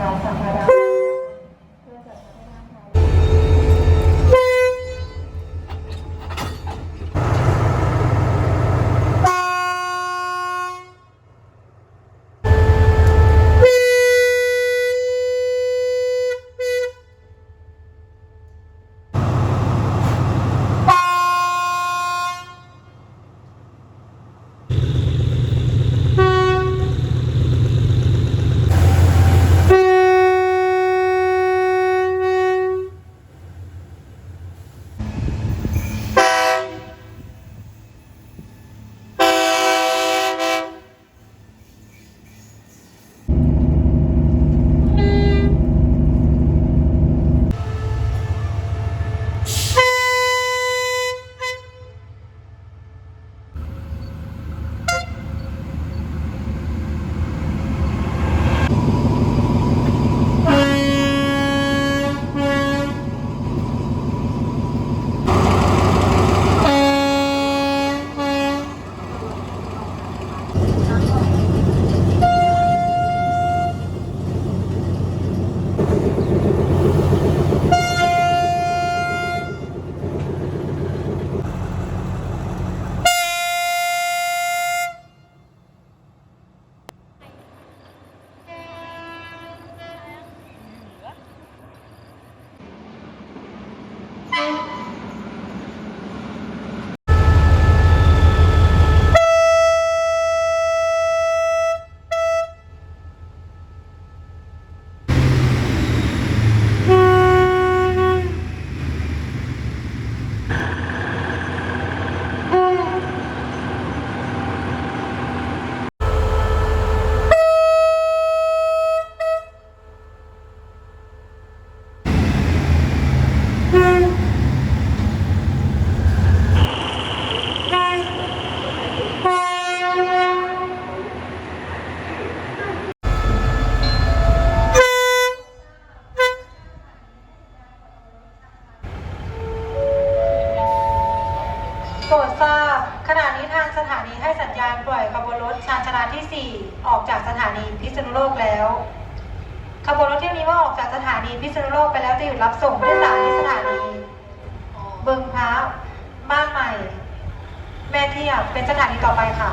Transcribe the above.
ายสัมภาระโปรดทราบขณะนี้ทางสถานีให้สัญญาณปล่อยขบวนรถชานชาลาที่ 4 ออกจากสถานีพิษณุโลกแล้วขบวนรถเที่ยวนี้ว่าออกจากสถานีพิษณุโลกไปแล้วจะหยุดรับส่งผู้โดยสารที่สถานีบึงพระบ้านใหม่แม่เทียบเป็นสถานีต่อไปค่ะ